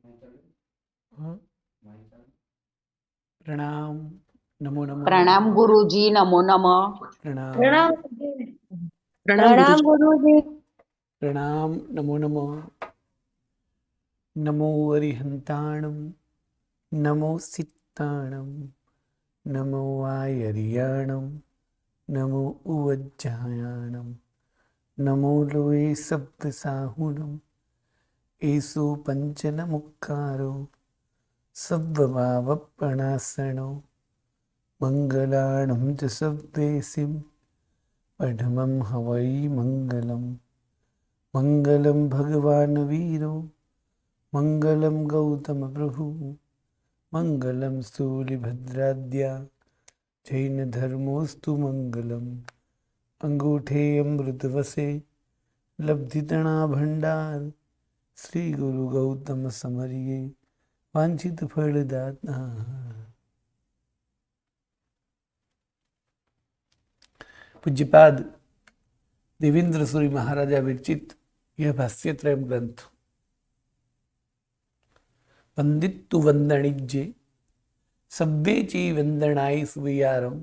हाँ, प्रणाम। नमो नमो। प्रणाम गुरुजी, नमो नमः। प्रणाम। प्रणाम प्रणाम प्रणाम गुरुजी। गुरुजी। प्रणाम। नमो नमो। नमो अरिहंताणं, नमो सित्ताणं, नमो आयर्याणं, नमो उवज्जायाणं, नमो लोये सप्तसाहुणं, एषु पञ्चनमुक्कारो सद्भावप्रणाशनो, मङ्गलाणं च सव्वेसिं पठमं हवै मङ्गलम्। मङ्गलं भगवान् वीरो, मङ्गलं गौतमप्रभु, मङ्गलं स्थूलिभद्राद्या, जैनधर्मोऽस्तु मङ्गलम्। अंगूठे अमृतवसे, लब्धितणा भंडार, श्री गुरु गौतम समरिये, वांछित फलदाता। पूज्यपाद देवेंद्र सूरी महाराजा विरचित यह भाष्यत्रयम ग्रंथ वंदित्तु वंदणिज्ये सब्बेची वंदनाई सुवियारम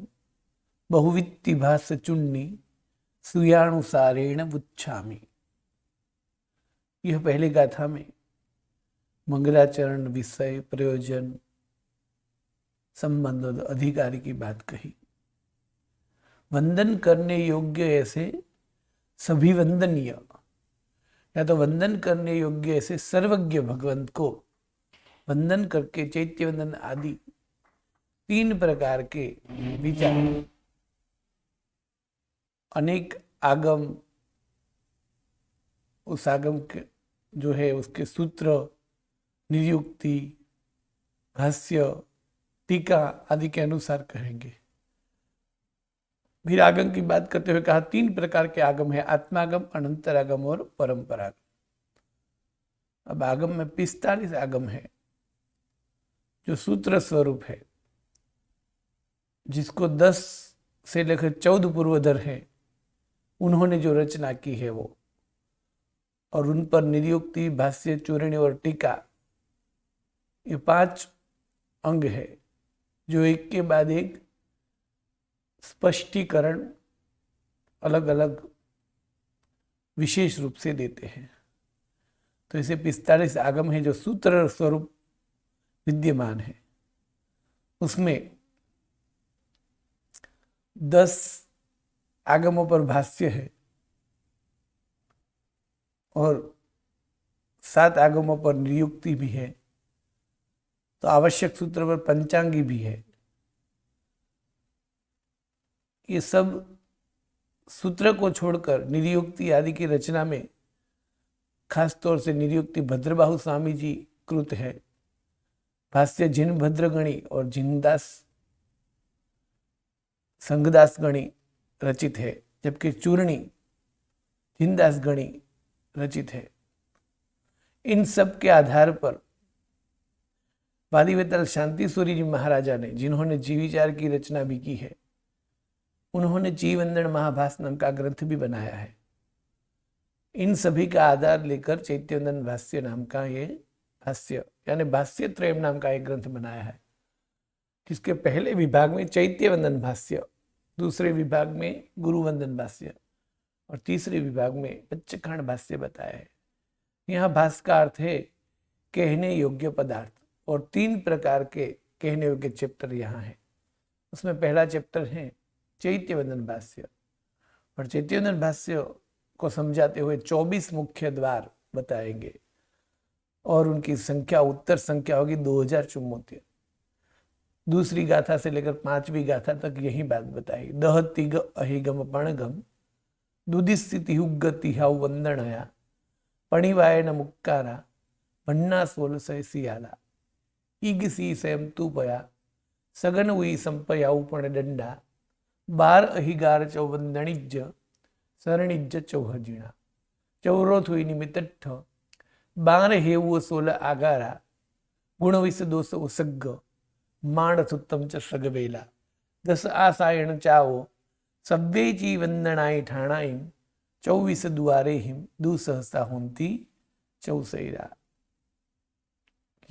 बहुवित्ति भास चुन्नी सुयाणुसारेण बुच्छामि। यह पहले गाथा में मंगलाचरण, विषय, प्रयोजन, संबंध और अधिकारी की बात कही। वंदन करने योग्य ऐसे सभी वंदनीय, या तो वंदन करने योग्य ऐसे सर्वज्ञ भगवंत को वंदन करके चैत्य वंदन आदि 3 प्रकार के विचार, अनेक आगम, उस आगम के जो है उसके सूत्र, नियुक्ति, भाष्य, टीका आदि के अनुसार कहेंगे। फिर आगम की बात करते हुए कहा 3 प्रकार के आगम है, आत्मागम, अनंतरागम और परंपरागम। अब आगम में 45 आगम है जो सूत्र स्वरूप है, जिसको 10 से लेकर 14 पूर्वधर है, उन्होंने जो रचना की है वो, और उन पर निरुक्ति, भाष्य, चूरणी और टीका, ये 5 अंग है जो एक के बाद एक स्पष्टीकरण अलग अलग विशेष रूप से देते हैं। तो ऐसे 45 आगम है जो सूत्र स्वरूप विद्यमान है। उसमें 10 आगमों पर भाष्य है और 7 आगमों पर नियुक्ति भी है, तो आवश्यक सूत्र पर पंचांगी भी है। ये सब सूत्र को छोड़कर निरुक्ति आदि की रचना में खास तौर से निरुक्ति भद्रबाहु स्वामी जी कृत है, भाष्य जिन भद्रगणी और जिनदास संघदास गणी रचित है, जबकि चूर्णी जिनदास गणी रचित है। इन सब के आधार पर वादिवेताल शांति सूरी जी महाराजा ने, जिन्होंने जीव विचार की रचना भी की है, उन्होंने जीवंदन महाभास नाम का ग्रंथ भी बनाया है। इन सभी का आधार लेकर चैत्यवंदन भाष्य नाम का ये भाष्य यानी भाष्य त्रयम नाम का एक ग्रंथ बनाया है, जिसके पहले विभाग में चैत्यवंदन भाष्य, दूसरे विभाग में गुरुवंदन भाष्य और तीसरे विभाग में पच्चखंड भाष्य बताया है। यहाँ भाष्य का अर्थ है कहने योग्य पदार्थ, और 3 प्रकार के कहने योग्य चैप्टर यहाँ है। उसमें पहला चैप्टर है चैत्यवंदन भाष्य, और चैत्यवंदन भाष्य को समझाते हुए 24 मुख्य द्वार बताएंगे और उनकी संख्या, उत्तर संख्या होगी 2074। दूसरी गाथा से लेकर 5वीं गाथा तक यही बात बताई। दह तिग अहिगम पणगम दुदिस्थिति हुगति हाउ वंदनया पणिवायन मुक्कारा भन्ना सोल सैसियाला ईगसी स्वयं तूपया सगन हुई संपयाऊ पण दंडा 12 अहिगार चौवंदणिज सरणिज चौहजीणा चौरोथ हुई निमित्त 12 हेव सोल आगारा गुणविस दोष उसग्ग माणसुत्तम च सगवेला 10 आसायण चावो सब्बेची वंदनाई ठाणाईम 24 दुआरे हिम दुसहसा होंती चौसैरा।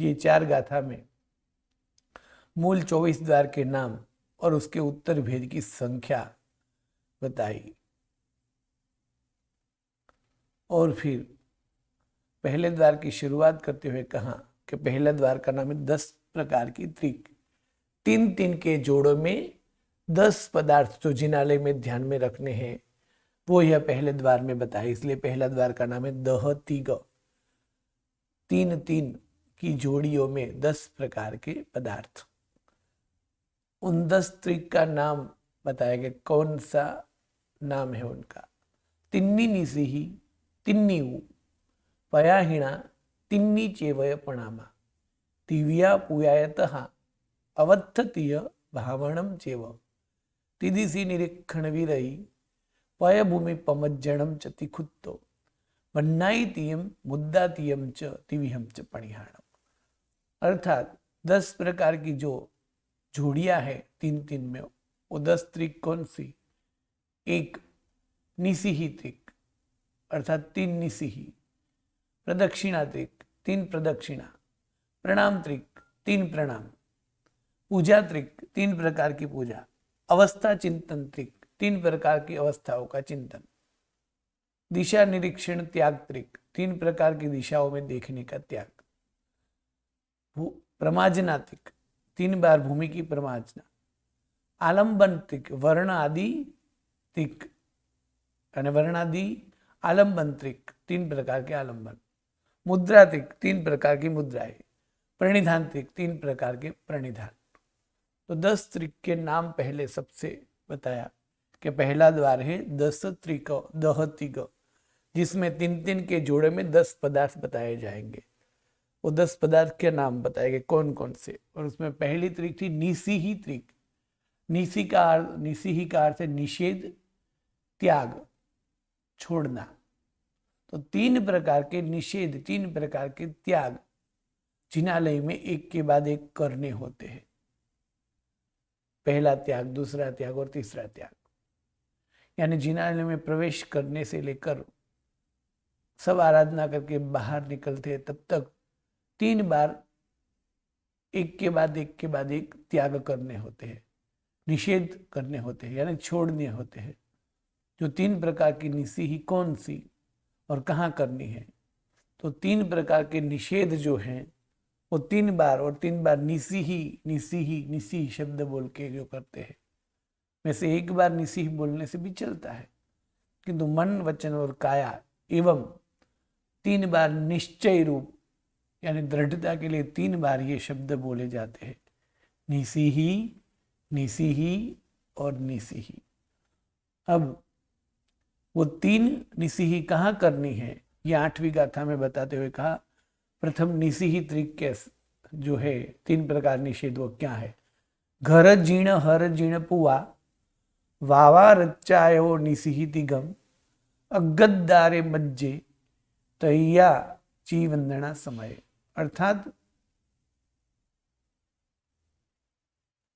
ये 4 गाथा में मूल 24 द्वार के नाम और उसके उत्तर भेद की संख्या बताई, और फिर पहले द्वार की शुरुआत करते हुए कहा कि पहला द्वार का नाम है 10 प्रकार की त्रिक। 3-3 के जोड़ों में 10 पदार्थ जो जिनालय में ध्यान में रखने हैं वो यह पहले द्वार में बताए, इसलिए पहला द्वार का नाम है दह तिग। 3-3 की जोड़ियों में 10 प्रकार के पदार्थ। उन 10 त्रिक का नाम बताया गया, कौन सा नाम है उनका। तिन्नी निसिही तिन्नीऊ पयाहिणा तिन्नी चेवय पणामा तिव्या पुयायतः अवत्थतीय भावणम चेव तिदिसी निरीक्षण विरई पयभूमि पमज्जणम च तिखुत्तो वन्नाईतीयम मुद्दातीयम च तिविहम च पणिहाणम। अर्थात 10 प्रकार की जो जोड़ियां है 3-3 में, वो 10 त्रिक कौन सी। एक निसिही त्रिक अर्थात 3 निसिही, प्रदक्षिणा त्रिक 3 प्रदक्षिणा, प्रणाम त्रिक 3 प्रणाम, पूजा त्रिक 3 प्रकार की पूजा, अवस्था चिंतन त्रिक 3 प्रकार की अवस्थाओं का चिंतन, दिशा निरीक्षण त्याग त्रिक 3 प्रकार की दिशाओं में देखने का त्याग, प्रमाजना त्रिक 3 बार भूमि की प्रमाजना, आलंबन त्रिक वर्ण आदि त्रिक અને वर्णादि आलंबन त्रिक 3 प्रकार के आलंबन, मुद्रा त्रिक 3 प्रकार की मुद्राएं, प्रणिधान त्रिक 3 प्रकार के प्रणिधान। तो 10 त्रिक के नाम पहले सबसे बताया कि पहला द्वार है 10 त्रिक दह तिग, जिसमें 3-3 के जोड़े में 10 पदार्थ बताए जाएंगे। वो 10 पदार्थ के नाम बताए गए कौन कौन से, और उसमें पहली त्रिक थी निसिही त्रिक। निसी ही का अर्थ है निषेध त्याग छोड़ना। तो 3 प्रकार के निषेध 3 प्रकार के त्याग जिनालय में एक के बाद एक करने होते हैं। पहला त्याग, दूसरा त्याग और तीसरा त्याग, यानी जिनालय में प्रवेश करने से लेकर सब आराधना करके बाहर निकलते हैं तब तक 3 बार एक के बाद एक के बाद एक त्याग करने होते हैं, निषेध करने होते हैं, यानी छोड़ने होते हैं। जो 3 प्रकार की निसी ही कौन सी और कहाँ करनी है, तो 3 प्रकार के निषेध जो हैं वो 3 बार और 3 बार निसी ही शब्द बोल के जो करते हैं। वैसे एक बार निसी ही बोलने से भी चलता है, किंतु मन वचन और काया एवं 3 बार निश्चय रूप यानी दृढ़ता के लिए 3 बार ये शब्द बोले जाते हैं, निसी ही और निसी ही। अब वो 3 निसी ही कहाँ करनी है, ये 8वीं गाथा में बताते हुए कहा। प्रथम निसी ही त्रिक के जो है 3 प्रकार निषेध वो क्या है। घर जीण हर जीण पुआ वावा रच्चायो निसी ही तिगम अगद्दारे मज्जे तैया ची वंदना समय। अर्थात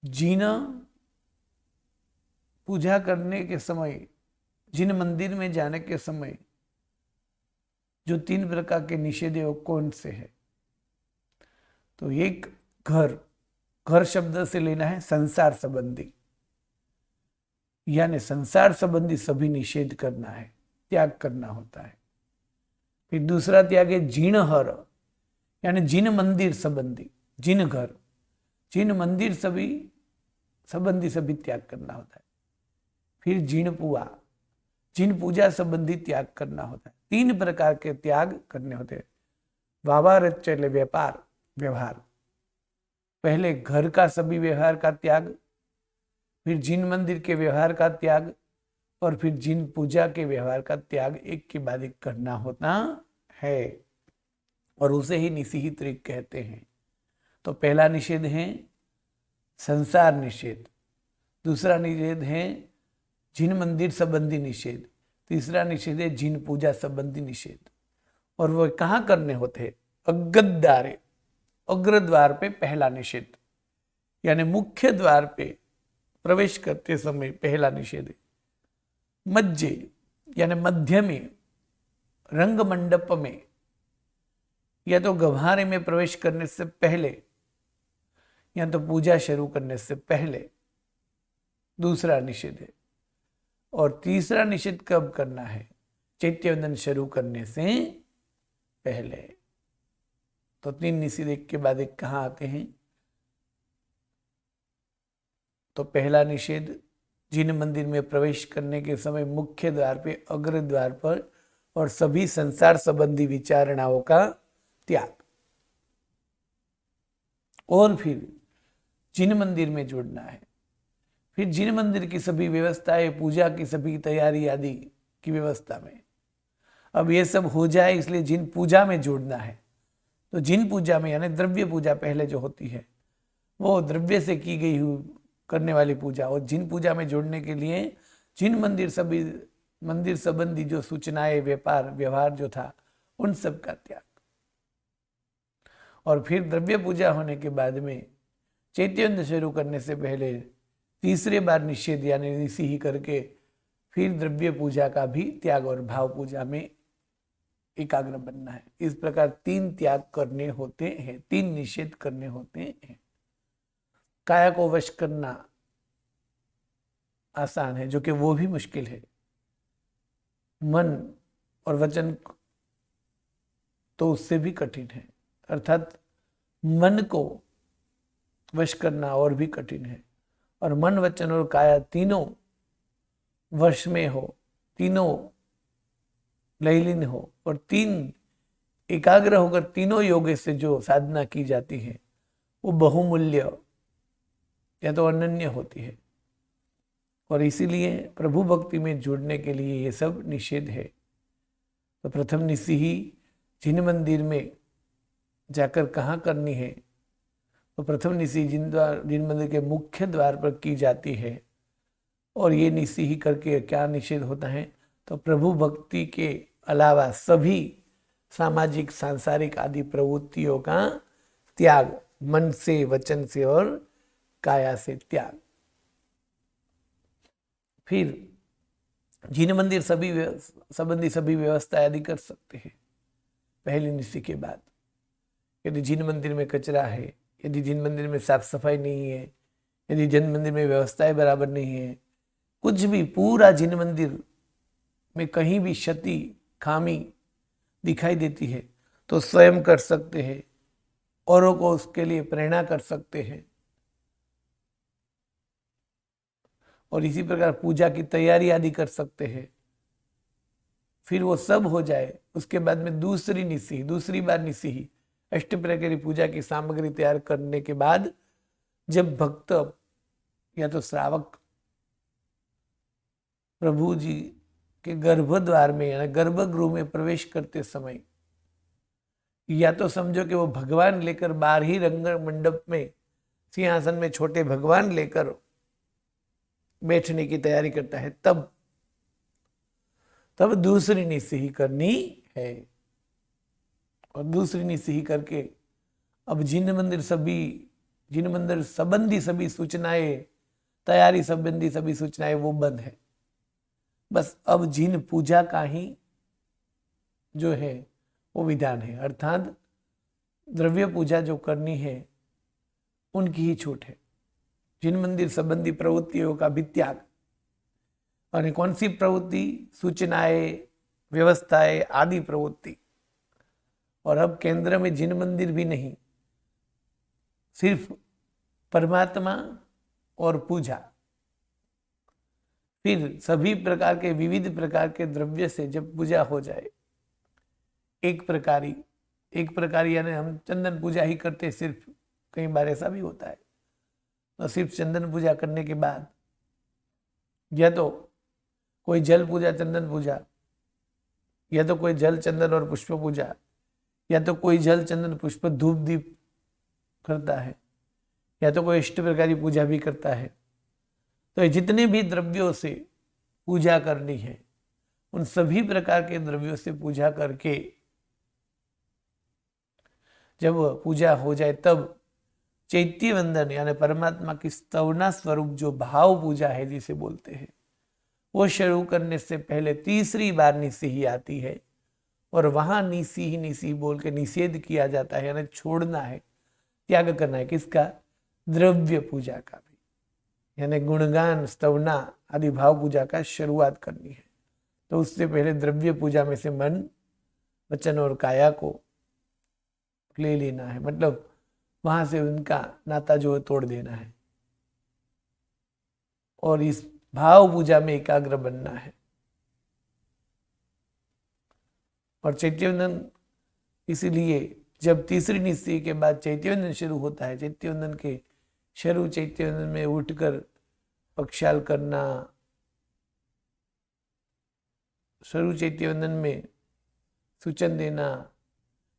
जीना पूजा करने के समय, जिन मंदिर में जाने के समय जो 3 प्रकार के निषेध है वो कौन से है, तो एक घर शब्द से लेना है संसार संबंधी, यानी संसार संबंधी सभी निषेध करना है, त्याग करना होता है। फिर दूसरा त्याग है जीर्ण हर, यानी जिन मंदिर संबंधी, जिन घर जिन मंदिर सभी संबंधी सभी त्याग करना होता है। फिर जीर्ण पुआ, जिन पूजा संबंधी त्याग करना होता है। 3 प्रकार के त्याग करने होते हैं। वावारत चले व्यापार व्यवहार, पहले घर का सभी व्यवहार का त्याग, फिर जिन मंदिर के व्यवहार का त्याग, और फिर जिन पूजा के व्यवहार का त्याग एक के बाद एक करना होता है, और उसे ही निसी त्रिक कहते हैं। तो पहला निषेध है संसार निषेध, दूसरा निषेध है जिन मंदिर संबंधी निषेध, तीसरा निषेध है जिन पूजा संबंधी निषेध। और वो कहाँ करने होते हैं, अगद्दारे, अग्र द्वार पे पहला निषेध, यानी मुख्य द्वार पे प्रवेश करते समय पहला निषेध है। मज्जे यानी मध्य में, रंग मंडप में, या तो गह्वारे में प्रवेश करने से पहले या तो पूजा शुरू करने से पहले दूसरा निषेध है। और तीसरा निषेध कब करना है? चैत्यवंदन शुरू करने से पहले। तो 3 निषेध एक के बाद एक कहाँ आते हैं? तो पहला निषेध, जिन मंदिर में प्रवेश करने के समय मुख्य द्वार पे, अग्र द्वार पर और सभी संसार संबंधी विचारणाओं का त्याग। और फिर जिन मंदिर में जुड़ना है, फिर जिन मंदिर की सभी व्यवस्थाएं, पूजा की सभी तैयारी आदि की व्यवस्था में। अब ये सब हो जाए, इसलिए जिन पूजा में जुड़ना है। तो जिन पूजा में यानी द्रव्य पूजा पहले जो होती है, वो द्रव्य से की गई हुई करने वाली पूजा। और जिन पूजा में जुड़ने के लिए जिन मंदिर संबंधी जो सूचनाएं, व्यापार व्यवहार जो था, उन सब का त्याग। और फिर द्रव्य पूजा होने के बाद में चैत्यवंदन शुरू करने से पहले तीसरे बार निषेध यानी निषिही करके फिर द्रव्य पूजा का भी त्याग और भाव पूजा में एकाग्र बनना है। इस प्रकार 3 त्याग करने होते हैं, 3 निषेध करने होते हैं। काया को वश करना आसान है, जो कि वो भी मुश्किल है। मन और वचन तो उससे भी कठिन है। अर्थात मन को वश करना और भी कठिन है। और मन, वचन और काया तीनों वश में हो, तीनों लयलीन हो और 3 एकाग्र होकर तीनों योग से जो साधना की जाती है, वो बहुमूल्य या तो अनन्य होती है। और इसीलिए प्रभु भक्ति में जुड़ने के लिए ये सब निषेध है। तो प्रथम निषिही जिन मंदिर में जाकर कहाँ करनी है? तो प्रथम निषिही जिन मंदिर के मुख्य द्वार पर की जाती है। और ये निषिही करके क्या निषेध होता है? तो प्रभु भक्ति के अलावा सभी सामाजिक, सांसारिक आदि प्रवृत्तियों का त्याग, मन से, वचन से और काया से त्याग। फिर जिन मंदिर संबंधी सभी व्यवस्था आदि कर सकते हैं पहली निषिद्ध के बाद। यदि जिन मंदिर में कचरा है, यदि जिन मंदिर में साफ सफाई नहीं है, यदि जिन मंदिर में व्यवस्थाएं बराबर नहीं है, कुछ भी पूरा जिन मंदिर में कहीं भी क्षति, खामी दिखाई देती है, तो स्वयं कर सकते हैं, औरों को उसके लिए प्रेरणा कर सकते हैं। और इसी प्रकार पूजा की तैयारी आदि कर सकते हैं। फिर वो सब हो जाए, उसके बाद में दूसरी बार निषिही अष्टप्रहरी पूजा की सामग्री तैयार करने के बाद जब भक्त या तो श्रावक प्रभु जी के गर्भद्वार में या गर्भगृह में प्रवेश करते समय, या तो समझो कि वो भगवान लेकर बाहर ही रंग मंडप में सिंहासन में छोटे भगवान लेकर बैठने की तैयारी करता है, तब दूसरी निषिही करनी है। और दूसरी निषिही करके अब जिन मंदिर संबंधी सभी सूचनाएं, तैयारी संबंधी सभी सूचनाएं वो बंद है। बस अब जिन पूजा का ही जो है वो विधान है, अर्थात द्रव्य पूजा जो करनी है उनकी ही छूट है। जिन मंदिर संबंधी प्रवृत्तियों का भी त्याग। और कौन सी प्रवृत्ति? सूचनाएं, व्यवस्थाएं आदि प्रवृत्ति। और अब केंद्र में जिन मंदिर भी नहीं, सिर्फ परमात्मा और पूजा। फिर सभी प्रकार के विविध प्रकार के द्रव्य से जब पूजा हो जाए, एक प्रकारी यानी हम चंदन पूजा ही करते, सिर्फ कई बार ऐसा भी होता है। तो सिर्फ चंदन पूजा करने के बाद या तो कोई जल पूजा, चंदन पूजा, या तो कोई जल, चंदन और पुष्प पूजा, या तो कोई जल, चंदन, पुष्प, धूप, दीप करता है, या तो कोई अष्ट प्रकारी पूजा भी करता है। तो जितने भी द्रव्यों से पूजा करनी है, उन सभी प्रकार के द्रव्यों से पूजा करके जब पूजा हो जाए, तब चैत्य वंदन यानी परमात्मा की स्तवना स्वरूप जो भाव पूजा है जिसे बोलते हैं, वो शुरू करने से पहले तीसरी बार निषिही आती है। और वहां निसी ही निसी बोल के निषेध किया जाता है, यानी छोड़ना है, त्याग करना है। किसका? द्रव्य पूजा का भी, यानी गुणगान स्तवना आदि भाव पूजा का शुरुआत करनी है। तो उससे पहले द्रव्य पूजा में से मन वचन और काया को ले लेना है, मतलब वहां से उनका नाता जो है तोड़ देना है और इस भाव पूजा में एकाग्र बनना है। और चैत्यवंदन, इसीलिए जब तीसरी निश्चय के बाद चैत्यवंदन शुरू होता है, चैत्यवंदन के शुरू चैत्यवंदन में उठकर पक्षाल करना, शुरू चैत्यवंदन में सूचन देना,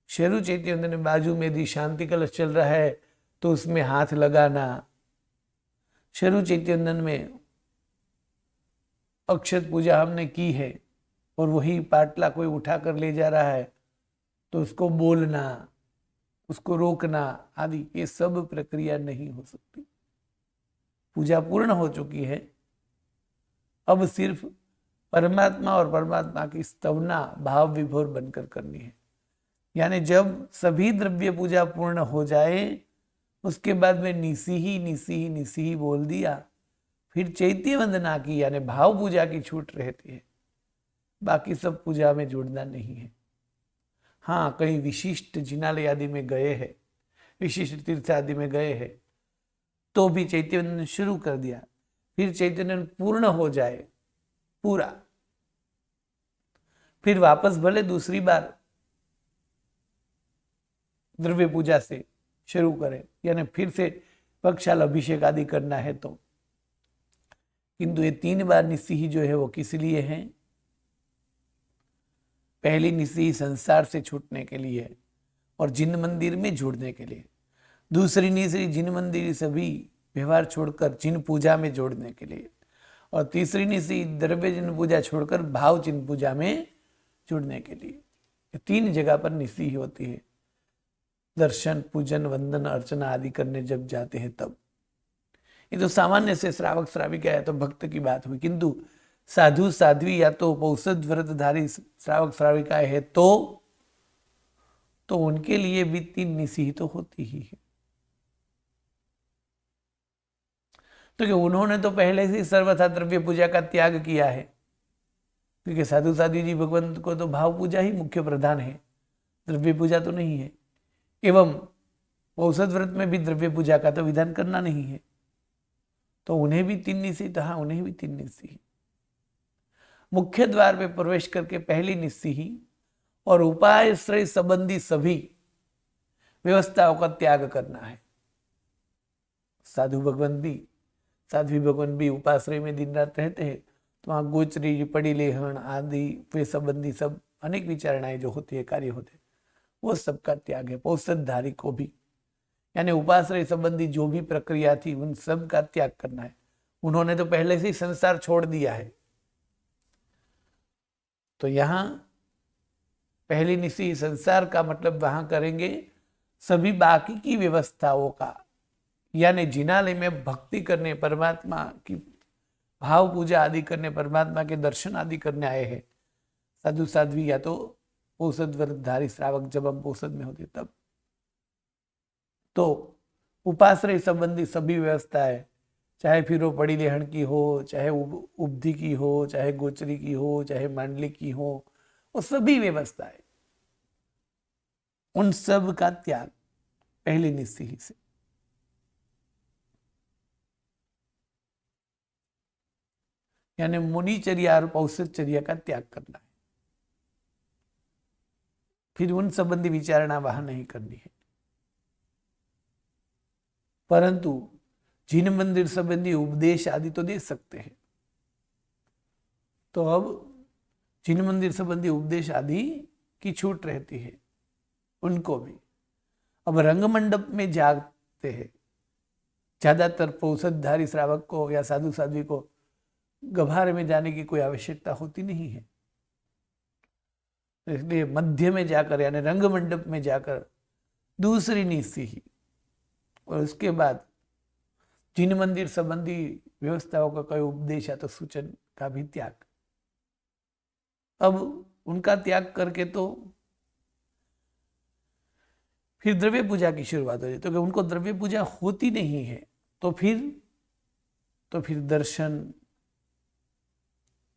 शुरू चैत्यवंदन में बाजू में यदि शांति कलश चल रहा है तो उसमें हाथ लगाना, शुरू चैत्यवंदन में अक्षत पूजा हमने की है और वही पाटला कोई उठा कर ले जा रहा है तो उसको बोलना, उसको रोकना आदि, ये सब प्रक्रिया नहीं हो सकती। पूजा पूर्ण हो चुकी है, अब सिर्फ परमात्मा और परमात्मा की स्तवना भाव विभोर बनकर करनी है। यानी जब सभी द्रव्य पूजा पूर्ण हो जाए उसके बाद में निसी ही बोल दिया, फिर चैत्य वंदना की, यानी भाव पूजा की छूट रहती है, बाकी सब पूजा में जुड़ना नहीं है। हाँ, कहीं विशिष्ट जिनालय आदि में गए हैं, विशिष्ट तीर्थ आदि में गए हैं तो भी चैत्य वंदन शुरू कर दिया, फिर चैत्य वंदन पूर्ण हो जाए पूरा, फिर वापस भले दूसरी बार द्रव्य पूजा से शुरू करें, यानी फिर से पक्षाल अभिषेक आदि करना है तो, किंतु ये 3 बार निस्सी जो है वो किस लिए है? पहली निस्सी संसार से छूटने के लिए और जिन मंदिर में जुड़ने के लिए, दूसरी निस्सी जिन मंदिर सभी व्यवहार छोड़कर जिन पूजा में जोड़ने के लिए, और तीसरी निस्सी द्रव्य जिन पूजा छोड़कर भाव चिन्ह पूजा में जुड़ने के लिए। 3 जगह पर निस्सी होती है, दर्शन पूजन वंदन अर्चना आदि करने जब जाते हैं तब। ये तो सामान्य से श्रावक श्राविका है तो भक्त की बात हुई, किंतु साधु साध्वी या तो पौषध व्रतधारी श्रावक श्राविका है तो उनके लिए भी 3 निस्सी तो होती ही है। तो कि उन्होंने तो पहले से सर्वथा द्रव्य पूजा का त्याग किया है, क्योंकि साधु साध्वी जी भगवंत को तो भाव पूजा ही मुख्य प्रधान है, द्रव्य पूजा तो नहीं है। एवं औषध व्रत में भी द्रव्य पूजा का तो विधान करना नहीं है, तो उन्हें भी 3 निस्सी, तो हाँ उन्हें भी 3 निस्सी। मुख्य द्वार पे प्रवेश करके पहली निस्सी ही और उपायश्रय संबंधी सभी व्यवस्थाओं का त्याग करना है। साधु भगवंत भी, साध्वी भगवान भी उपाश्रय में दिन रात रहते हैं, तो वहाँ गोचरी पड़ी लेहन आदि वे संबंधी सब अनेक विचारणाएं जो होती है, कार्य होते हैं, वो सबका त्याग है। पौषधधारी को भी, यानी उपाश्रय संबंधी जो भी प्रक्रिया थी उन सब का त्याग करना है। उन्होंने तो पहले से ही संसार छोड़ दिया है, तो यहाँ पहली निस्सी संसार का मतलब वहां करेंगे सभी बाकी की व्यवस्थाओं का, यानी जिनालय में भक्ति करने, परमात्मा की भाव पूजा आदि करने, परमात्मा के दर्शन आदि करने आए हैं साधु साध्वी या तो औषध व्रतधारी श्रावक, जब हम औषध में होते तब, तो उपाश्रय संबंधी सभी व्यवस्था है, चाहे फिर वो पड़ी लेहन की हो, चाहे उपधि की हो, चाहे गोचरी की हो, चाहे मांडली की हो, वो सभी व्यवस्था है, उन सब का त्याग पहली निस्सी ही से। यानी मुनिचर्या और पौषधचर्या का त्याग करना है, फिर उन संबंधी विचारणा वहां नहीं करनी है। परंतु जिन मंदिर संबंधी उपदेश आदि तो दे सकते हैं, तो अब जिन मंदिर संबंधी उपदेश आदि की छूट रहती है उनको भी। अब रंग मंडप में जाते हैं, ज्यादातर पौषधधारी श्रावक को या साधु साध्वी को गभारे में जाने की कोई आवश्यकता होती नहीं है, इसलिए मध्य में जाकर यानी रंग मंडप में जाकर दूसरी निस्सी ही, और उसके बाद जिन मंदिर संबंधी व्यवस्थाओं का कोई उपदेश या तो सूचन का भी त्याग। अब उनका त्याग करके तो फिर द्रव्य पूजा की शुरुआत हो जाती, तो कि उनको द्रव्य पूजा होती नहीं है, तो फिर दर्शन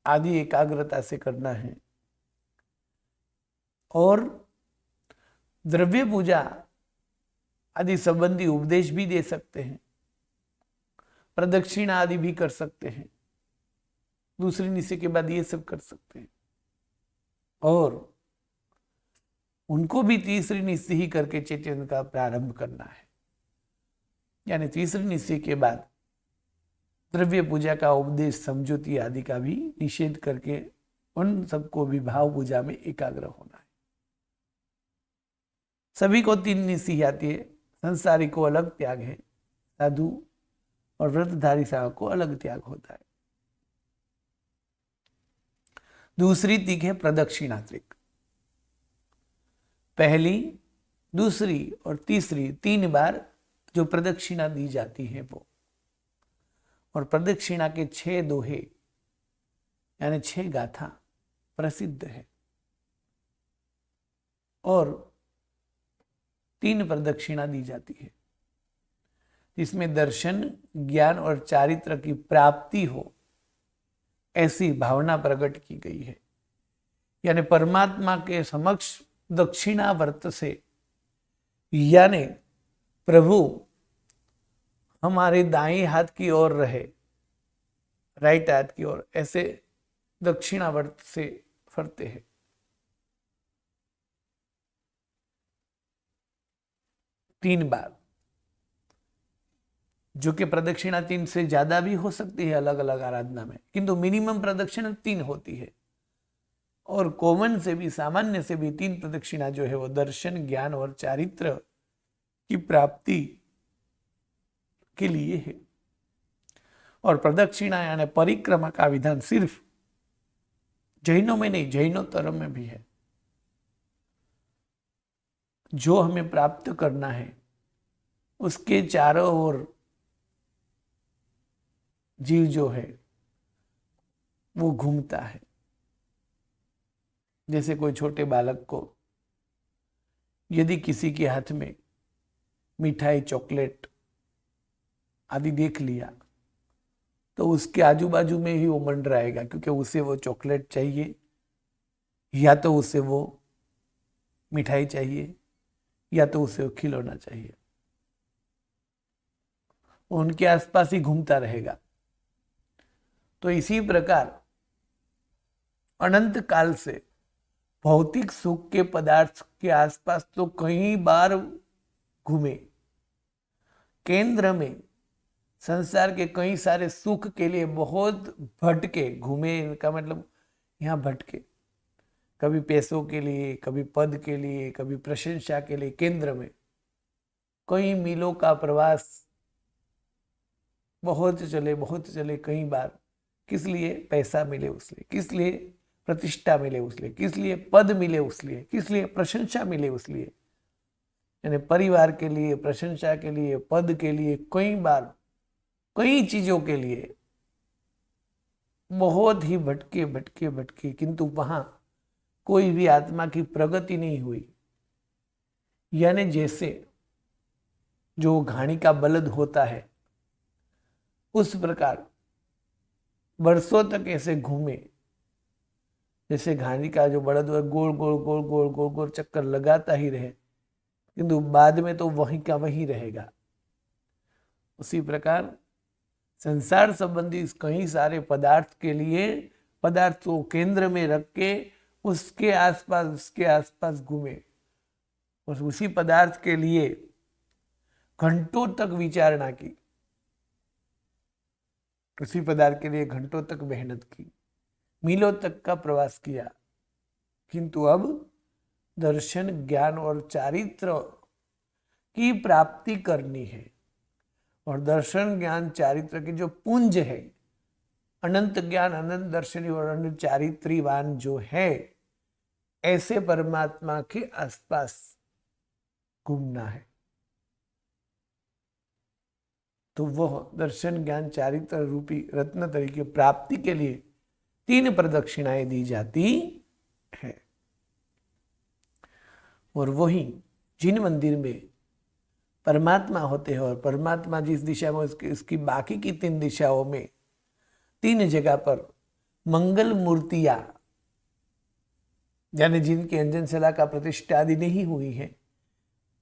आदि एकाग्रता से करना है। और द्रव्य पूजा आदि संबंधी उपदेश भी दे सकते हैं, प्रदक्षिणा आदि भी कर सकते हैं, दूसरी निश्चय के बाद ये सब कर सकते हैं। और उनको भी तीसरी निश्चय ही करके चैतन्य का प्रारंभ करना है, यानी तीसरी निश्चय के बाद द्रव्य पूजा का उपदेश, समझौती आदि का भी निषेध करके उन सबको भी भाव पूजा में एकाग्र होना है। सभी को 3 निश्चय आती है, संसारी को अलग त्याग है, साधु और व्रतधारी साधक को अलग त्याग होता है। दूसरी तीख है प्रदक्षिणा त्रिक। पहली, दूसरी और तीसरी 3 बार जो प्रदक्षिणा दी जाती है वो, और प्रदक्षिणा के 6 दोहे यानी 6 गाथा प्रसिद्ध है। और 3 प्रदक्षिणा दी जाती है जिसमें दर्शन, ज्ञान और चारित्र की प्राप्ति हो ऐसी भावना प्रकट की गई है। यानी परमात्मा के समक्ष दक्षिणावर्त से, यानी प्रभु हमारे दाएं हाथ की ओर रहे, राइट हाथ की ओर, ऐसे दक्षिणावर्त से फरते हैं। तीन बार, जो कि प्रदक्षिणा 3 से ज्यादा भी हो सकती है अलग अलग आराधना में, किंतु मिनिमम प्रदक्षिणा 3 होती है। और कॉमन से भी, सामान्य से भी 3 प्रदक्षिणा जो है वो दर्शन, ज्ञान और चारित्र की प्राप्ति के लिए है। और प्रदक्षिणा यानी परिक्रमा का विधान सिर्फ जैनों में नहीं, जैनोत्तरम में भी है। जो हमें प्राप्त करना है उसके चारों ओर जीव जो है वो घूमता है। जैसे कोई छोटे बालक को यदि किसी के हाथ में मिठाई, चॉकलेट आदि देख लिया तो उसके आजू बाजू में ही वो मंडराएगा, क्योंकि उसे वो चॉकलेट चाहिए या तो उसे वो मिठाई चाहिए या तो उसे वो खिलौना चाहिए। उनके आसपास ही घूमता रहेगा। तो इसी प्रकार अनंत काल से भौतिक सुख के पदार्थ के आसपास तो कई बार घूमे, केंद्र में संसार के कई सारे सुख के लिए बहुत भटके, घूमे का मतलब यहाँ भटके, कभी पैसों के लिए, कभी पद के लिए, कभी प्रशंसा के लिए, केंद्र में कई मीलों का प्रवास बहुत चले कई बार। किस लिए? पैसा मिले उसलिए, किस लिए प्रतिष्ठा मिले उसलिए, किस लिए पद मिले उसलिए, किस लिए प्रशंसा मिले उसलिए। यानी परिवार के लिए, प्रशंसा के लिए, पद के लिए, कई बार कई चीजों के लिए बहुत ही भटके भटके भटके, किंतु वहां कोई भी आत्मा की प्रगति नहीं हुई। यानी जैसे जो घाणी का बलद होता है उस प्रकार वर्षों तक ऐसे घूमे, जैसे घाणी का जो बलद है गोल गोल गोल गोल गोल गोल चक्कर लगाता ही रहे, किंतु बाद में तो वहीं का वहीं रहेगा। उसी प्रकार संसार संबंधी कई सारे पदार्थ के लिए, पदार्थ को केंद्र में रख के उसके आसपास घूमे और उसी पदार्थ के लिए घंटों तक विचारणा की, उसी पदार्थ के लिए घंटों तक मेहनत की, मीलों तक का प्रवास किया, किंतु अब दर्शन, ज्ञान और चारित्र की प्राप्ति करनी है। और दर्शन, ज्ञान, चारित्र की जो पुंज है, अनंत ज्ञान, अनंत दर्शनी और अनंत चारित्रीवान जो है, ऐसे परमात्मा के आसपास घूमना है। तो वह दर्शन, ज्ञान, चारित्र रूपी रत्न तरीके प्राप्ति के लिए 3 प्रदक्षिणाएं दी जाती है। और वही जिन मंदिर में परमात्मा होते हैं और परमात्मा जिस दिशा में उसकी बाकी की 3 दिशाओं में 3 जगह पर मंगल मूर्तियां, यानी जिनकी अंजनशिला का प्रतिष्ठा आदि नहीं हुई है,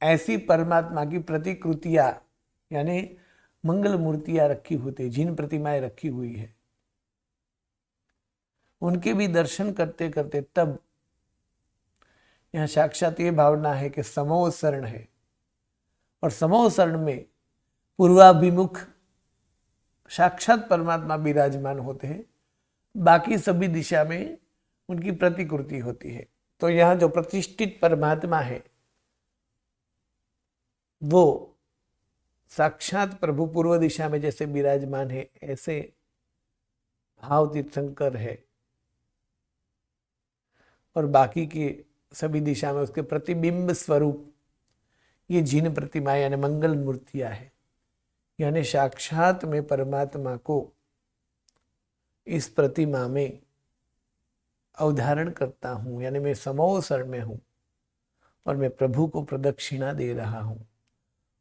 ऐसी परमात्मा की प्रतिकृतियां यानी मंगल मूर्तियां रखी होती, जिन प्रतिमाएं रखी हुई है, उनके भी दर्शन करते करते तब यहाँ साक्षात ये भावना है कि समोह शरण है, और समोह शरण में पूर्वाभिमुख साक्षात परमात्मा विराजमान होते हैं, बाकी सभी दिशा में उनकी प्रतिकृति होती है। तो यहाँ जो प्रतिष्ठित परमात्मा है वो साक्षात प्रभु पूर्व दिशा में जैसे विराजमान है, ऐसे भाव तीर्थंकर है, और बाकी के सभी दिशा में उसके प्रतिबिंब स्वरूप ये जिन प्रतिमाएं यानी मंगल मूर्तियां है, यानी साक्षात में परमात्मा को इस प्रतिमा में अवधारण करता हूं, यानी मैं समोह शरण में हूं और मैं प्रभु को प्रदक्षिणा दे रहा हूं,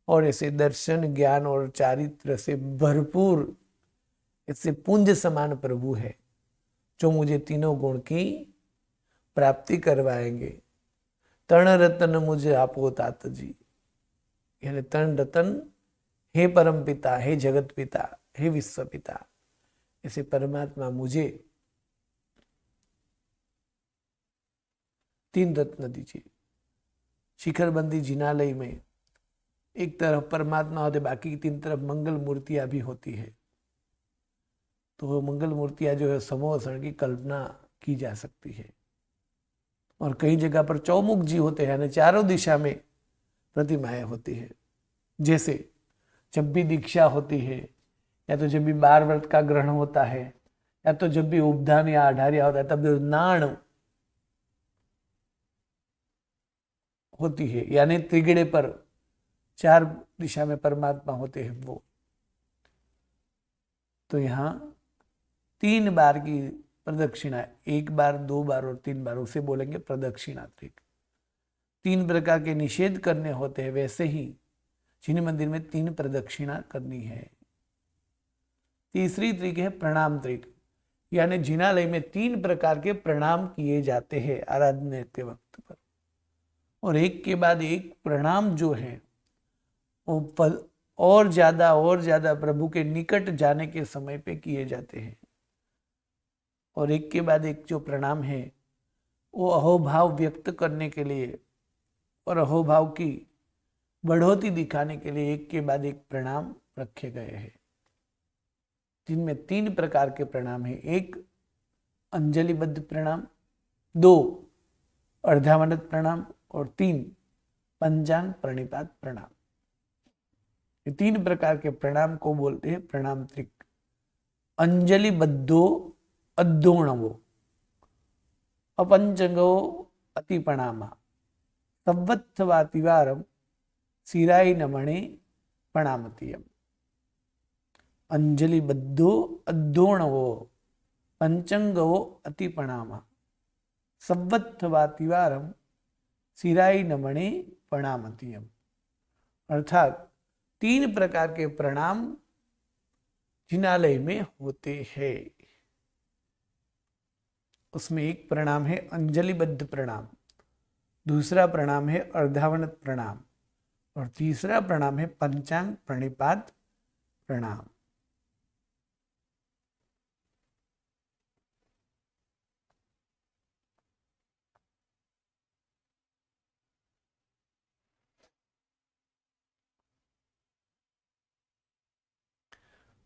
और ऐसे दर्शन ज्ञान और चारित्र से भरपूर ऐसे पुंज समान प्रभु है जो मुझे तीनों गुण की प्राप्ति करवाएंगे। तर्ण रतन मुझे आपो तात जी, यानी तर्ण रतन हे परम पिता, हे जगत पिता, हे विश्व पिता, ऐसे परमात्मा मुझे 3 रत्न दीजिए। शिखरबंदी जिनालय में एक तरफ परमात्मा होते, बाकी की 3 तरफ मंगल मूर्तियां भी होती है। तो वो मंगल मूर्तियां जो है समोह शरण की कल्पना की जा सकती है। और कई जगह पर चौमुख जी होते हैं, यानी चारों दिशा में प्रतिमाएं होती है। जैसे जब भी दीक्षा होती है, या तो जब भी 12 व्रत का ग्रहण होता है, या तो जब भी उपधान या आढ़ारिया होता है, तब जो नाण होती है, यानी त्रिगड़े पर 4 दिशा में परमात्मा होते हैं वो। तो यहाँ 3 बार की प्रदक्षिणा, 1 बार 2 बार और 3 बार, उसे बोलेंगे प्रदक्षिणा त्रिक। 3 प्रकार के निषेध करने होते हैं, वैसे ही जिन मंदिर में 3 प्रदक्षिणा करनी है। तीसरी त्रिक है प्रणाम त्रिक, यानी जिनालय में 3 प्रकार के प्रणाम किए जाते हैं आराधना के वक्त पर, और एक के बाद एक प्रणाम जो है वो और ज्यादा प्रभु के निकट जाने के समय पे किए जाते हैं। और एक के बाद एक जो प्रणाम है वो अहोभाव व्यक्त करने के लिए और अहोभाव की बढ़ोतरी दिखाने के लिए एक के बाद एक प्रणाम रखे गए हैं, जिनमें 3 प्रकार के प्रणाम है। 1 अंजलिबद्ध प्रणाम, 2 अर्धावनत प्रणाम, और 3 पंचांग प्रणिपात प्रणाम। ये 3 प्रकार के प्रणाम को बोलते हैं प्रणाम त्रिक। अंजलिबद्धो अद्धोणवो, अपंचंगो अति प्रणामा, सव्वत्सवातिवारम सिराई नमणे प्रणामतीयम। अंजलिबद्धो अद्धोणवो, पंचंगो अति प्रणामा, सव्वत्सवातिवारम सिराई नमणे प्रणामतीयम। अर्थात 3 प्रकार के प्रणाम जिनालय में होते हैं। उसमें एक प्रणाम है अंजलिबद्ध प्रणाम, दूसरा प्रणाम है अर्धावनत प्रणाम, और तीसरा प्रणाम है पंचांग प्रणिपात प्रणाम।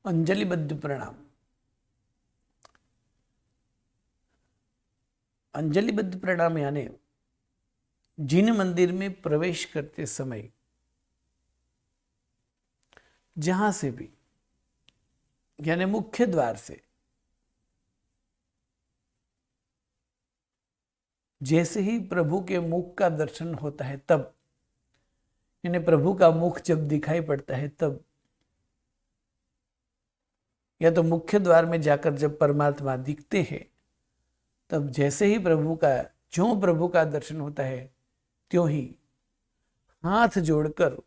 अंजलिबद्ध प्रणाम, अंजलिबद्ध प्रणाम यानी जिन मंदिर में प्रवेश करते समय जहां से भी, यानी मुख्य द्वार से जैसे ही प्रभु के मुख का दर्शन होता है तब, यानी प्रभु का मुख जब दिखाई पड़ता है तब, या तो मुख्य द्वार में जाकर जब परमात्मा दिखते हैं, तब जैसे ही प्रभु का जो प्रभु का दर्शन होता है त्यों ही हाथ जोड़कर,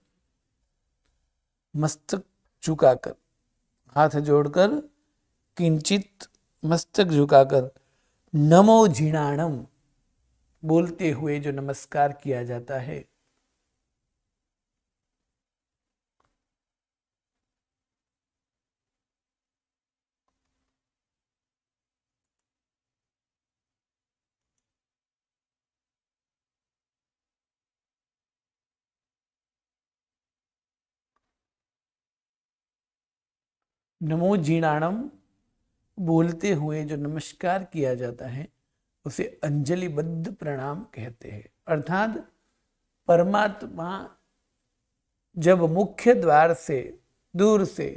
मस्तक झुकाकर, हाथ जोड़कर किंचित मस्तक झुकाकर नमो जीणाणम बोलते हुए जो नमस्कार किया जाता है, नमो जीणाणम बोलते हुए जो नमस्कार किया जाता है उसे अंजलिबद्ध प्रणाम कहते हैं। अर्थात परमात्मा जब मुख्य द्वार से दूर से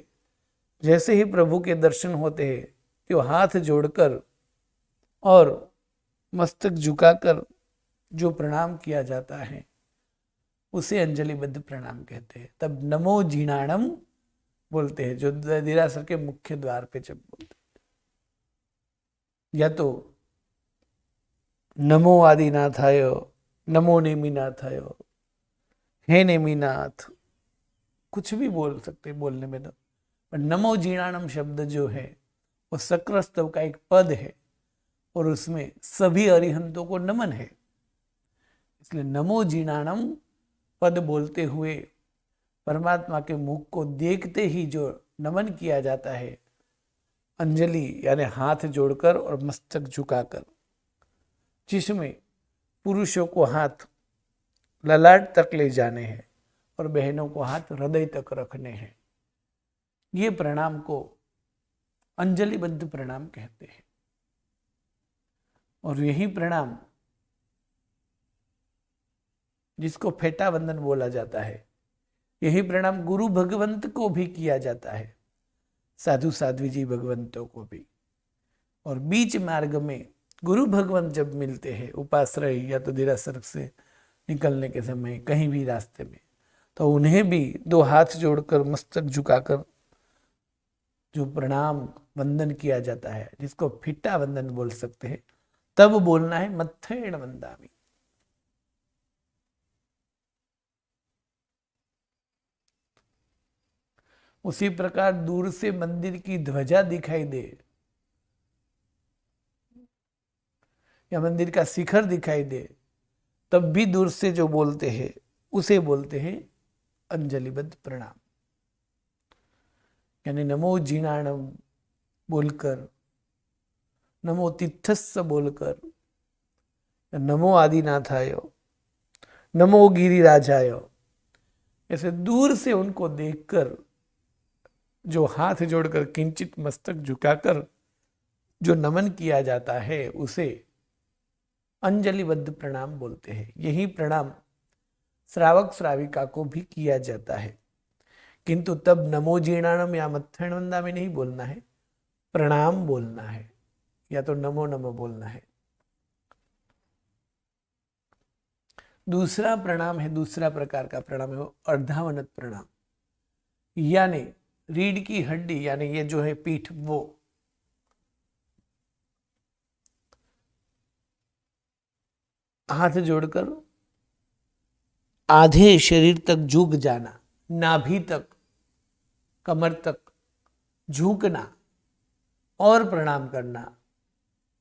जैसे ही प्रभु के दर्शन होते हैं तो हाथ जोड़कर और मस्तक झुकाकर जो प्रणाम किया जाता है उसे अंजलिबद्ध प्रणाम कहते हैं। तब नमो जीणाणम बोलते हैं जो देरासर के मुख्य द्वार पे जब बोलते हैं, या तो नमो आदिनाथाय, नमो नेमिनाथाय, हे नेमिनाथ, कुछ भी बोल सकते बोलने में तो, पर नमो जीणाणम शब्द जो है वो सक्र का एक पद है और उसमें सभी अरिहंतों को नमन है। इसलिए नमो जीणाणम पद बोलते हुए परमात्मा के मुख को देखते ही जो नमन किया जाता है, अंजलि यानी हाथ जोड़कर और मस्तक झुकाकर, जिसमें पुरुषों को हाथ ललाट तक ले जाने हैं और बहनों को हाथ हृदय तक रखने हैं, ये प्रणाम को अंजलिबद्ध प्रणाम कहते हैं। और यही प्रणाम जिसको फेटा वंदन बोला जाता है, यही प्रणाम गुरु भगवंत को भी किया जाता है, साधु साध्वी जी भगवंतों को भी। और बीच मार्ग में गुरु भगवंत जब मिलते हैं उपाश्रय या तो देरासर से निकलने के समय कहीं भी रास्ते में, तो उन्हें भी दो हाथ जोड़कर मस्तक झुकाकर जो प्रणाम वंदन किया जाता है, जिसको फिट्टा वंदन बोल सकते हैं, तब बोलना है मत्थेण वंदामि। उसी प्रकार दूर से मंदिर की ध्वजा दिखाई दे या मंदिर का शिखर दिखाई दे, तब भी दूर से जो बोलते हैं उसे बोलते हैं अंजलिबद्ध प्रणाम। यानी नमो जीणाणम बोलकर, नमो तिथस्स बोलकर, नमो आदिनाथाय, नमो गिरिराजाय, ऐसे दूर से उनको देखकर जो हाथ जोड़कर किंचित मस्तक झुकाकर जो नमन किया जाता है उसे अंजलिबद्ध प्रणाम बोलते हैं। यही प्रणाम श्रावक श्राविका को भी किया जाता है, किंतु तब नमो जीर्णाणम या मत्थेण वंदामि नहीं बोलना है, प्रणाम बोलना है या तो नमो नमो बोलना है। दूसरा प्रणाम है, दूसरा प्रकार का प्रणाम है वो अर्धावनत प्रणाम, यानी रीढ़ की हड्डी यानी ये जो है पीठ, वो हाथ जोड़कर आधे शरीर तक झुक जाना, नाभि तक, कमर तक झुकना और प्रणाम करना,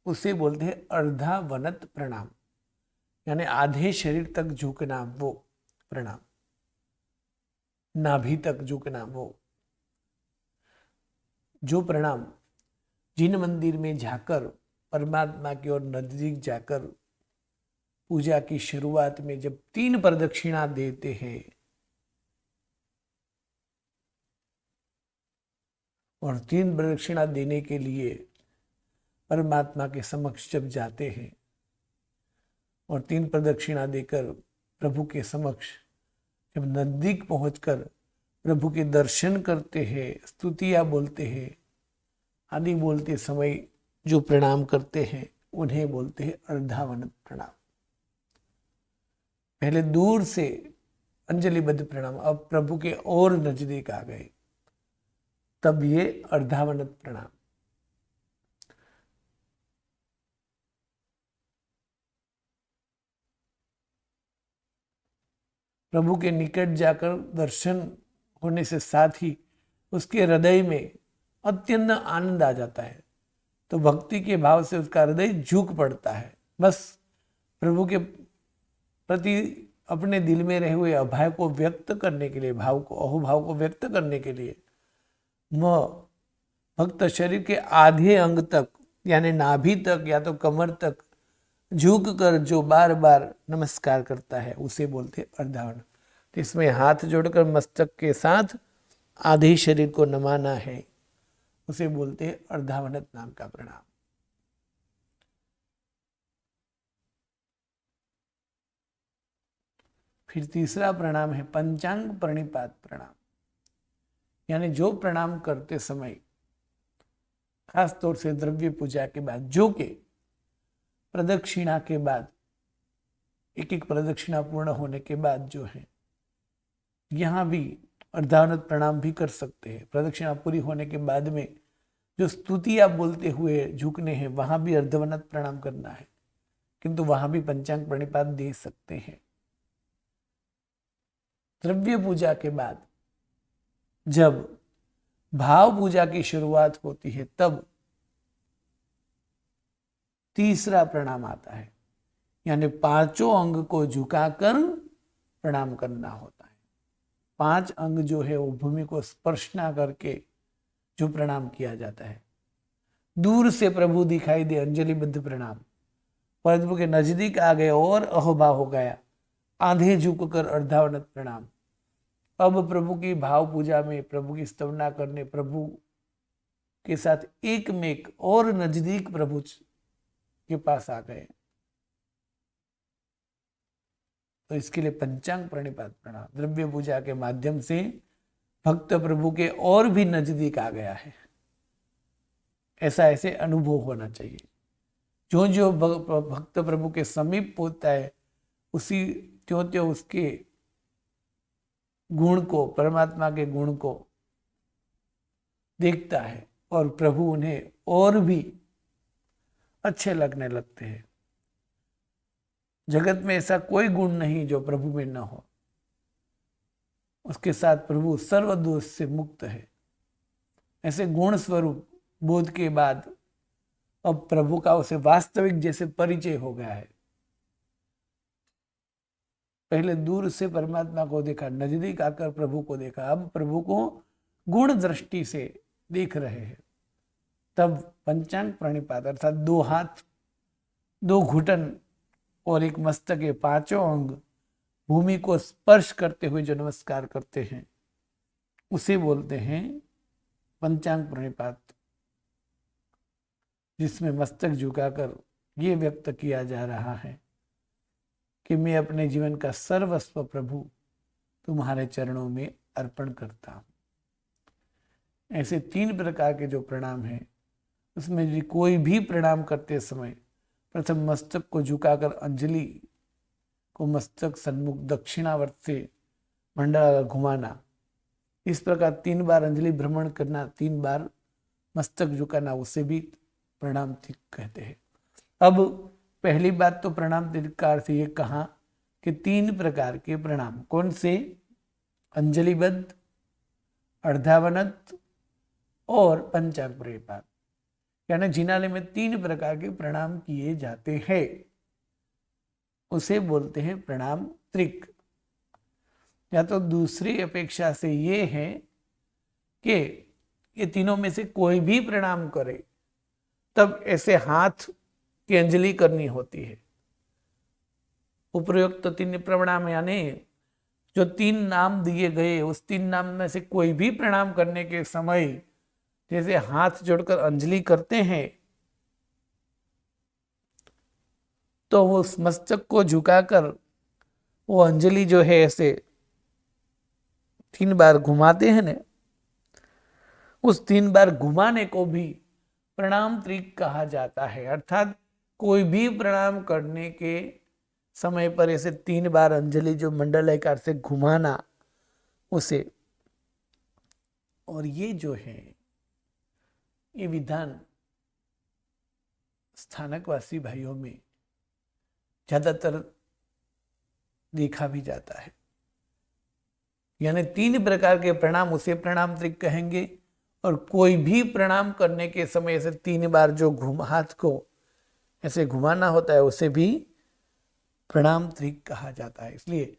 उसे बोलते हैं अर्धावनत प्रणाम, यानी आधे शरीर तक झुकना वो प्रणाम, नाभि तक झुकना वो। जो प्रणाम जिन मंदिर में जाकर परमात्मा की ओर नजदीक जाकर पूजा की शुरुआत में जब 3 प्रदक्षिणा देते हैं और 3 प्रदक्षिणा देने के लिए परमात्मा के समक्ष जब जाते हैं और 3 प्रदक्षिणा देकर प्रभु के समक्ष जब नजदीक पहुंचकर प्रभु के दर्शन करते हैं, स्तुतियां बोलते हैं आदि बोलते समय जो प्रणाम करते हैं उन्हें बोलते हैं अर्धावनत प्रणाम। पहले दूर से अंजलिबद्ध प्रणाम, अब प्रभु के और नजदीक आ गए, तब ये अर्धावनत प्रणाम। प्रभु के निकट जाकर दर्शन होने से साथ ही उसके हृदय में अत्यंत आनंद आ जाता है। तो भक्ति के भाव से उसका हृदय झुक पड़ता है। बस प्रभु के प्रति अपने दिल में रहे हुए अभाव को व्यक्त करने के लिए, अहोभाव को व्यक्त करने के लिए वह भक्त शरीर के आधे अंग तक यानी नाभि तक या तो कमर तक झुक कर जो बार बार नमस्कार करता है उसे बोलते अर्धावन। तो इसमें हाथ जोड़कर मस्तक के साथ आधे शरीर को नमाना है, उसे बोलते हैं अर्धावनत नाम का प्रणाम। फिर तीसरा प्रणाम है पंचांग प्रणिपात प्रणाम, यानी जो प्रणाम करते समय खास तौर से द्रव्य पूजा के बाद, जो के प्रदक्षिणा के बाद, एक एक प्रदक्षिणा पूर्ण होने के बाद जो है, यहाँ भी अर्धावनत प्रणाम भी कर सकते हैं। प्रदक्षिणा पूरी होने के बाद में जो स्तुति आप बोलते हुए झुकने हैं वहां भी अर्धावनत प्रणाम करना है, किंतु वहां भी पंचांग प्रणिपात दे सकते हैं। द्रव्य पूजा के बाद जब भाव पूजा की शुरुआत होती है तब तीसरा प्रणाम आता है, यानी पांचों अंग को झुकाकर प्रणाम करना होता है। 5 अंग जो है वो भूमि को स्पर्श ना करके जो प्रणाम किया जाता है। दूर से प्रभु दिखाई दे अंजलिबद्ध प्रणाम, प्रभु के नजदीक आ गए और अहोभाव हो गया, आधे झुककर अर्धावनत प्रणाम। अब प्रभु की भाव पूजा में प्रभु की स्तवना करने, प्रभु के साथ एक में एक और नजदीक प्रभु के पास आ गए, तो इसके लिए पंचांग प्रणिपात प्रणाम। द्रव्य पूजा के माध्यम से भक्त प्रभु के और भी नजदीक आ गया है, ऐसा ऐसे अनुभव होना चाहिए। जो जो भक्त प्रभु के समीप होता है उसी त्यों त्यों उसके गुण को, परमात्मा के गुण को देखता है और प्रभु उन्हें और भी अच्छे लगने लगते हैं। जगत में ऐसा कोई गुण नहीं जो प्रभु में न हो। उसके साथ प्रभु सर्व दोष से मुक्त है। ऐसे गुण स्वरूप बोध के बाद अब प्रभु का उसे वास्तविक जैसे परिचय हो गया है। पहले दूर से परमात्मा को देखा, नजदीक आकर प्रभु को देखा, अब प्रभु को गुण दृष्टि से देख रहे हैं। तब पंचांग प्रणिपात अर्थात 2 हाथ, 2 घुटन और एक मस्तक के 5 अंग भूमि को स्पर्श करते हुए जो नमस्कार करते हैं उसे बोलते हैं पंचांग प्रणिपात, जिसमें मस्तक झुकाकर ये व्यक्त किया जा रहा है कि मैं अपने जीवन का सर्वस्व प्रभु तुम्हारे चरणों में अर्पण करता हूं। ऐसे 3 प्रकार के जो प्रणाम हैं उसमें भी कोई भी प्रणाम करते समय प्रथम मस्तक को झुकाकर अंजलि को मस्तक सन्मुख दक्षिणावर्त से मंडला घुमाना, इस प्रकार 3 बार अंजलि भ्रमण करना, 3 बार मस्तक झुकाना, उसे भी प्रणाम तिक कहते हैं। अब पहली बात तो प्रणाम तिक का अर्थ ये कहा कि 3 प्रकार के प्रणाम, कौन से? अंजलिबद्ध, अर्धावनत और पंचांग प्रणिपात, यानी जिनालय में 3 प्रकार के प्रणाम किए जाते हैं, उसे बोलते हैं प्रणाम त्रिक। या तो दूसरी अपेक्षा से ये है कि ये तीनों में से कोई भी प्रणाम करे तब ऐसे हाथ की अंजलि करनी होती है। उपयुक्त 3 प्रणाम यानी जो 3 नाम दिए गए उस 3 नाम में से कोई भी प्रणाम करने के समय जैसे हाथ जोड़कर अंजलि करते हैं तो वो उस मस्तक को झुकाकर वो अंजलि जो है ऐसे 3 बार घुमाते हैं ना, उस 3 बार घुमाने को भी प्रणाम त्रिक कहा जाता है। अर्थात कोई भी प्रणाम करने के समय पर ऐसे 3 बार अंजलि जो मंडलाकार से घुमाना उसे, और ये जो है ये विधान स्थानकवासी भाइयों में ज्यादातर देखा भी जाता है। यानी 3 प्रकार के प्रणाम, उसे प्रणाम त्रिक कहेंगे। और कोई भी प्रणाम करने के समय ऐसे 3 बार जो हाथ को ऐसे घुमाना होता है उसे भी प्रणाम त्रिक कहा जाता है। इसलिए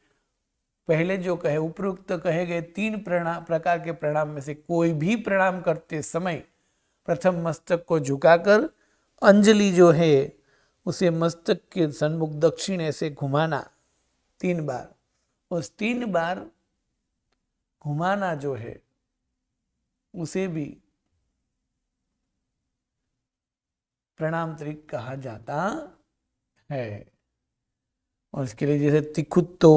पहले जो कहे उपरोक्त कहे गए 3 प्रकार के प्रणाम में से कोई भी प्रणाम करते समय प्रथम मस्तक को झुकाकर अंजलि जो है उसे मस्तक के सन्मुख दक्षिण ऐसे घुमाना 3 बार। उस 3 बार घुमाना जो है उसे भी प्रणाम त्रिक कहा जाता है। और इसके लिए जैसे तिखुत्तो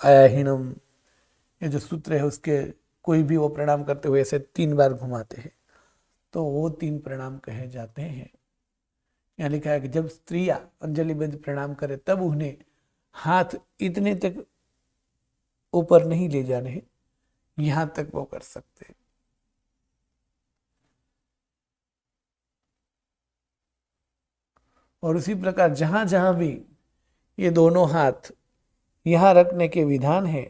आयाहीनम, ये जो सूत्र है उसके कोई भी वो प्रणाम करते हुए ऐसे 3 बार घुमाते हैं तो वो 3 प्रणाम कहे जाते हैं। यहाँ लिखा है कि जब स्त्रियां अंजलिबद्ध प्रणाम करें तब उन्हें हाथ इतने तक ऊपर नहीं ले जाने हैं, यहां तक वो कर सकते हैं। और उसी प्रकार जहां जहां भी ये दोनों हाथ यहां रखने के विधान है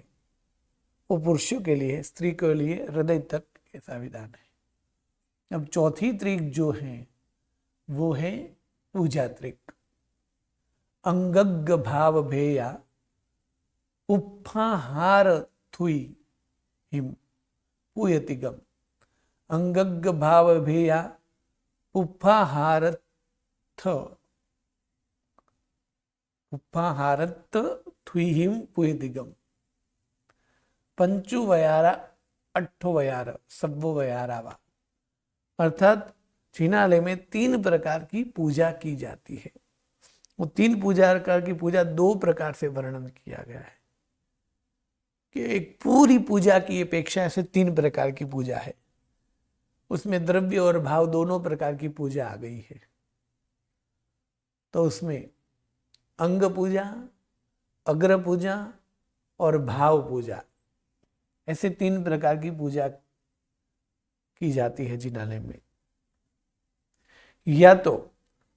वो पुरुषों के लिए, स्त्री के लिए हृदय तक ऐसा विधान है। अब चौथी त्रिक जो है वो है पूजा त्रिक। अंगग भाव भेया उप्फाहार थुई हिम पूयतिगम। अंगग भाव भेया उप्फाहारथ उप्फाहारत थुई हिम पूयतिगम। पंचु वयारा अट्ठो वयार सब्बो वयारावा। अर्थात जिनालय में 3 प्रकार की पूजा की जाती है। वो 3 प्रकार की पूजा 2 प्रकार से वर्णन किया गया है कि एक पूरी पूजा की अपेक्षा से 3 प्रकार की पूजा है। उसमें द्रव्य और भाव दोनों प्रकार की पूजा आ गई है। तो उसमें अंग पूजा, अग्र पूजा और भाव पूजा, ऐसे 3 प्रकार की पूजा की जाती है जिनालय में। या तो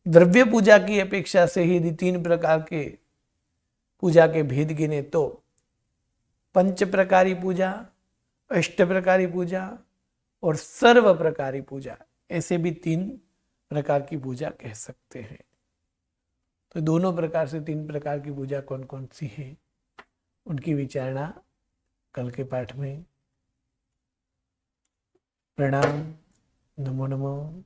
द्रव्य पूजा की अपेक्षा से ही यदि 3 प्रकार के पूजा के भेद गिने तो पंच प्रकारी पूजा, अष्ट प्रकारी पूजा और सर्व प्रकारी पूजा, ऐसे भी 3 प्रकार की पूजा कह सकते हैं। तो दोनों प्रकार से 3 प्रकार की पूजा कौन कौन सी है उनकी विचारणा कल के पाठ में। प्रणाम। नमो नमो।